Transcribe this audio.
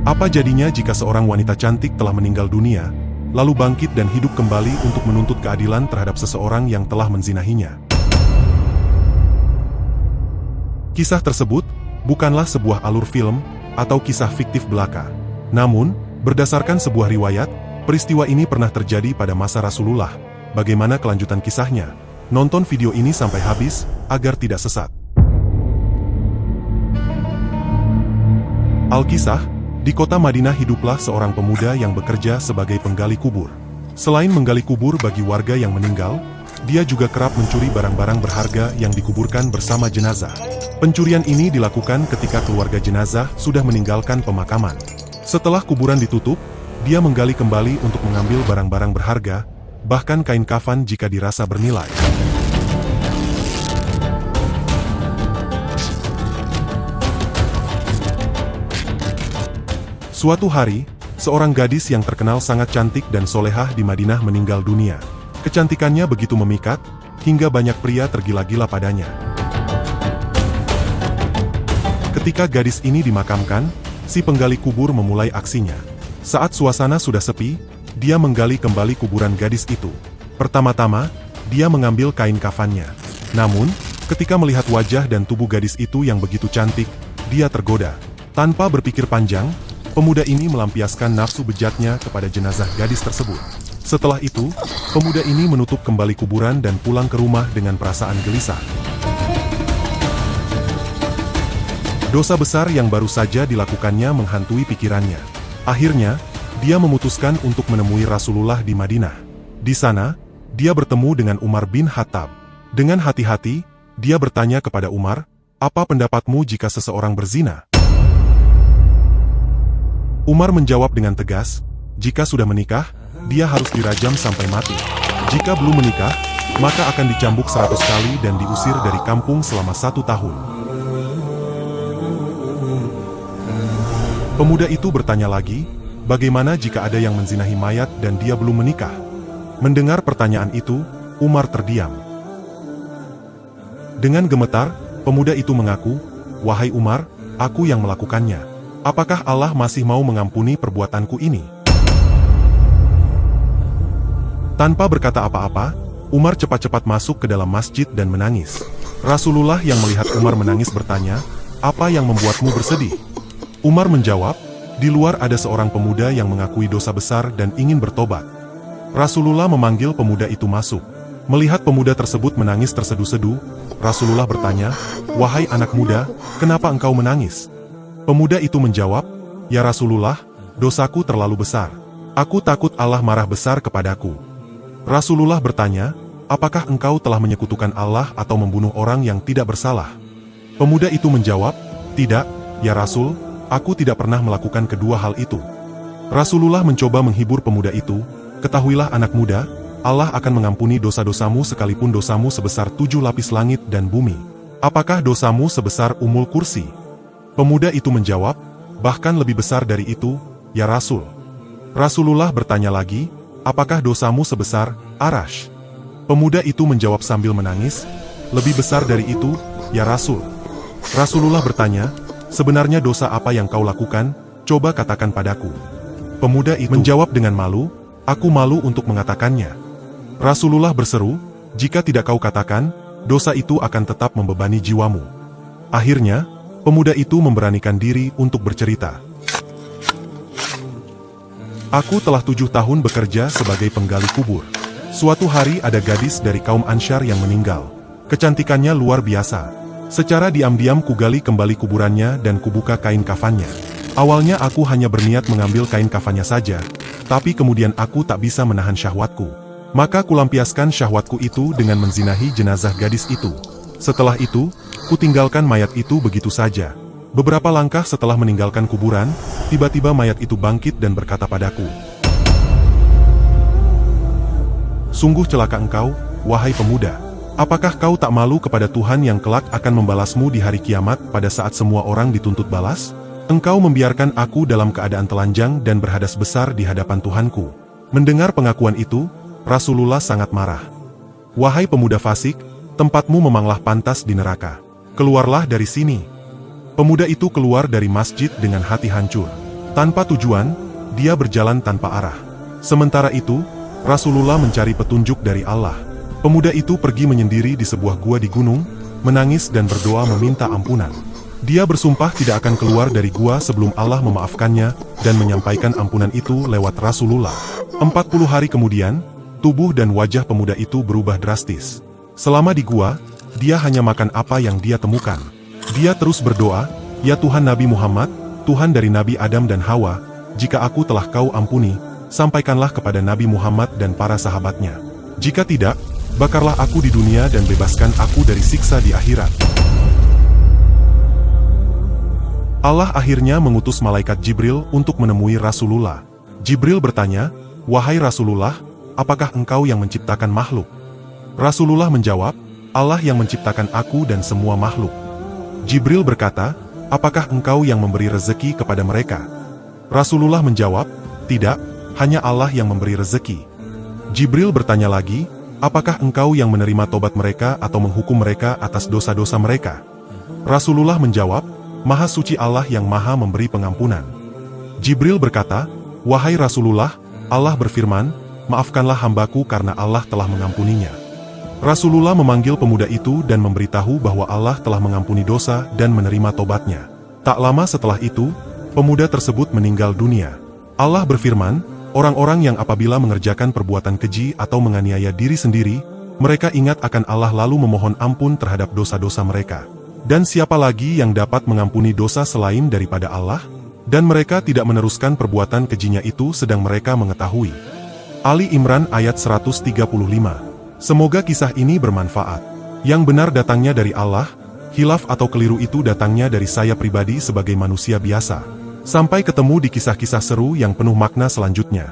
Apa jadinya jika seorang wanita cantik telah meninggal dunia, lalu bangkit dan hidup kembali untuk menuntut keadilan terhadap seseorang yang telah menzinahinya? Kisah tersebut bukanlah sebuah alur film atau kisah fiktif belaka. Namun, berdasarkan sebuah riwayat, peristiwa ini pernah terjadi pada masa Rasulullah. Bagaimana kelanjutan kisahnya? Nonton video ini sampai habis agar tidak sesat. Alkisah, di kota Madinah hiduplah seorang pemuda yang bekerja sebagai penggali kubur. Selain menggali kubur bagi warga yang meninggal, dia juga kerap mencuri barang-barang berharga yang dikuburkan bersama jenazah. Pencurian ini dilakukan ketika keluarga jenazah sudah meninggalkan pemakaman. Setelah kuburan ditutup, dia menggali kembali untuk mengambil barang-barang berharga, bahkan kain kafan jika dirasa bernilai. Suatu hari, seorang gadis yang terkenal sangat cantik dan solehah di Madinah meninggal dunia. Kecantikannya begitu memikat, hingga banyak pria tergila-gila padanya. Ketika gadis ini dimakamkan, si penggali kubur memulai aksinya. Saat suasana sudah sepi, dia menggali kembali kuburan gadis itu. Pertama-tama, dia mengambil kain kafannya. Namun, ketika melihat wajah dan tubuh gadis itu yang begitu cantik, dia tergoda. Tanpa berpikir panjang, pemuda ini melampiaskan nafsu bejatnya kepada jenazah gadis tersebut. Setelah itu, pemuda ini menutup kembali kuburan dan pulang ke rumah dengan perasaan gelisah. Dosa besar yang baru saja dilakukannya menghantui pikirannya. Akhirnya, dia memutuskan untuk menemui Rasulullah di Madinah. Di sana, dia bertemu dengan Umar bin Khattab. Dengan hati-hati, dia bertanya kepada Umar, "Apa pendapatmu jika seseorang berzina?" Umar menjawab dengan tegas, "Jika sudah menikah, dia harus dirajam sampai mati. Jika belum menikah, maka akan dicambuk 100 kali dan diusir dari kampung selama 1 tahun." Pemuda itu bertanya lagi, "Bagaimana jika ada yang menzinahi mayat dan dia belum menikah?" Mendengar pertanyaan itu, Umar terdiam. Dengan gemetar, pemuda itu mengaku, "Wahai Umar, aku yang melakukannya. Apakah Allah masih mau mengampuni perbuatanku ini?" Tanpa berkata apa-apa, Umar cepat-cepat masuk ke dalam masjid dan menangis. Rasulullah yang melihat Umar menangis bertanya, "Apa yang membuatmu bersedih?" Umar menjawab, "Di luar ada seorang pemuda yang mengakui dosa besar dan ingin bertobat." Rasulullah memanggil pemuda itu masuk. Melihat pemuda tersebut menangis terseduh-seduh, Rasulullah bertanya, "Wahai anak muda, kenapa engkau menangis?" Pemuda itu menjawab, "Ya Rasulullah, dosaku terlalu besar. Aku takut Allah marah besar kepadaku." Rasulullah bertanya, "Apakah engkau telah menyekutukan Allah atau membunuh orang yang tidak bersalah?" Pemuda itu menjawab, "Tidak, ya Rasul, aku tidak pernah melakukan kedua hal itu." Rasulullah mencoba menghibur pemuda itu, "Ketahuilah anak muda, Allah akan mengampuni dosa-dosamu sekalipun dosamu sebesar 7 lapis langit dan bumi. Apakah dosamu sebesar Ummul Kursi?" Pemuda itu menjawab, "Bahkan lebih besar dari itu, ya Rasul." Rasulullah bertanya lagi, "Apakah dosamu sebesar Arash?" Pemuda itu menjawab sambil menangis, "Lebih besar dari itu, ya Rasul." Rasulullah bertanya, "Sebenarnya dosa apa yang kau lakukan? Coba katakan padaku." Pemuda itu menjawab dengan malu, "Aku malu untuk mengatakannya." Rasulullah berseru, "Jika tidak kau katakan, dosa itu akan tetap membebani jiwamu." Akhirnya, pemuda itu memberanikan diri untuk bercerita. "Aku telah 7 tahun bekerja sebagai penggali kubur. Suatu hari ada gadis dari kaum Ansyar yang meninggal. Kecantikannya luar biasa. Secara diam-diam kugali kembali kuburannya dan kubuka kain kafannya. Awalnya aku hanya berniat mengambil kain kafannya saja, tapi kemudian aku tak bisa menahan syahwatku. Maka kulampiaskan syahwatku itu dengan menzinahi jenazah gadis itu. Setelah itu, kutinggalkan mayat itu begitu saja. Beberapa langkah setelah meninggalkan kuburan, tiba-tiba mayat itu bangkit dan berkata padaku, 'Sungguh celaka engkau, wahai pemuda. Apakah kau tak malu kepada Tuhan yang kelak akan membalasmu di hari kiamat pada saat semua orang dituntut balas? Engkau membiarkan aku dalam keadaan telanjang dan berhadas besar di hadapan Tuhanku.' Mendengar pengakuan itu, Rasulullah sangat marah. 'Wahai pemuda fasik, tempatmu memanglah pantas di neraka. Keluarlah dari sini.' Pemuda itu keluar dari masjid dengan hati hancur. Tanpa tujuan, dia berjalan tanpa arah. Sementara itu, Rasulullah mencari petunjuk dari Allah. Pemuda itu pergi menyendiri di sebuah gua di gunung, menangis dan berdoa meminta ampunan. Dia bersumpah tidak akan keluar dari gua sebelum Allah memaafkannya dan menyampaikan ampunan itu lewat Rasulullah. 40 hari kemudian, tubuh dan wajah pemuda itu berubah drastis. Selama di gua, dia hanya makan apa yang dia temukan. Dia terus berdoa, "Ya Tuhan Nabi Muhammad, Tuhan dari Nabi Adam dan Hawa, jika aku telah Kau ampuni, sampaikanlah kepada Nabi Muhammad dan para sahabatnya. Jika tidak, bakarlah aku di dunia dan bebaskan aku dari siksa di akhirat." Allah akhirnya mengutus malaikat Jibril untuk menemui Rasulullah. Jibril bertanya, "Wahai Rasulullah, apakah engkau yang menciptakan makhluk?" Rasulullah menjawab, "Allah yang menciptakan aku dan semua makhluk." Jibril berkata, "Apakah engkau yang memberi rezeki kepada mereka?" Rasulullah menjawab, "Tidak, hanya Allah yang memberi rezeki." Jibril bertanya lagi, "Apakah engkau yang menerima tobat mereka atau menghukum mereka atas dosa-dosa mereka?" Rasulullah menjawab, "Maha suci Allah yang maha memberi pengampunan." Jibril berkata, "Wahai Rasulullah, Allah berfirman, maafkanlah hambaku karena Allah telah mengampuninya." Rasulullah memanggil pemuda itu dan memberitahu bahwa Allah telah mengampuni dosa dan menerima tobatnya. Tak lama setelah itu, pemuda tersebut meninggal dunia. Allah berfirman, "Orang-orang yang apabila mengerjakan perbuatan keji atau menganiaya diri sendiri, mereka ingat akan Allah lalu memohon ampun terhadap dosa-dosa mereka. Dan siapa lagi yang dapat mengampuni dosa selain daripada Allah? Dan mereka tidak meneruskan perbuatan kejinya itu sedang mereka mengetahui." Ali Imran ayat 135. Semoga kisah ini bermanfaat. Yang benar datangnya dari Allah, hilaf atau keliru itu datangnya dari saya pribadi sebagai manusia biasa. Sampai ketemu di kisah-kisah seru yang penuh makna selanjutnya.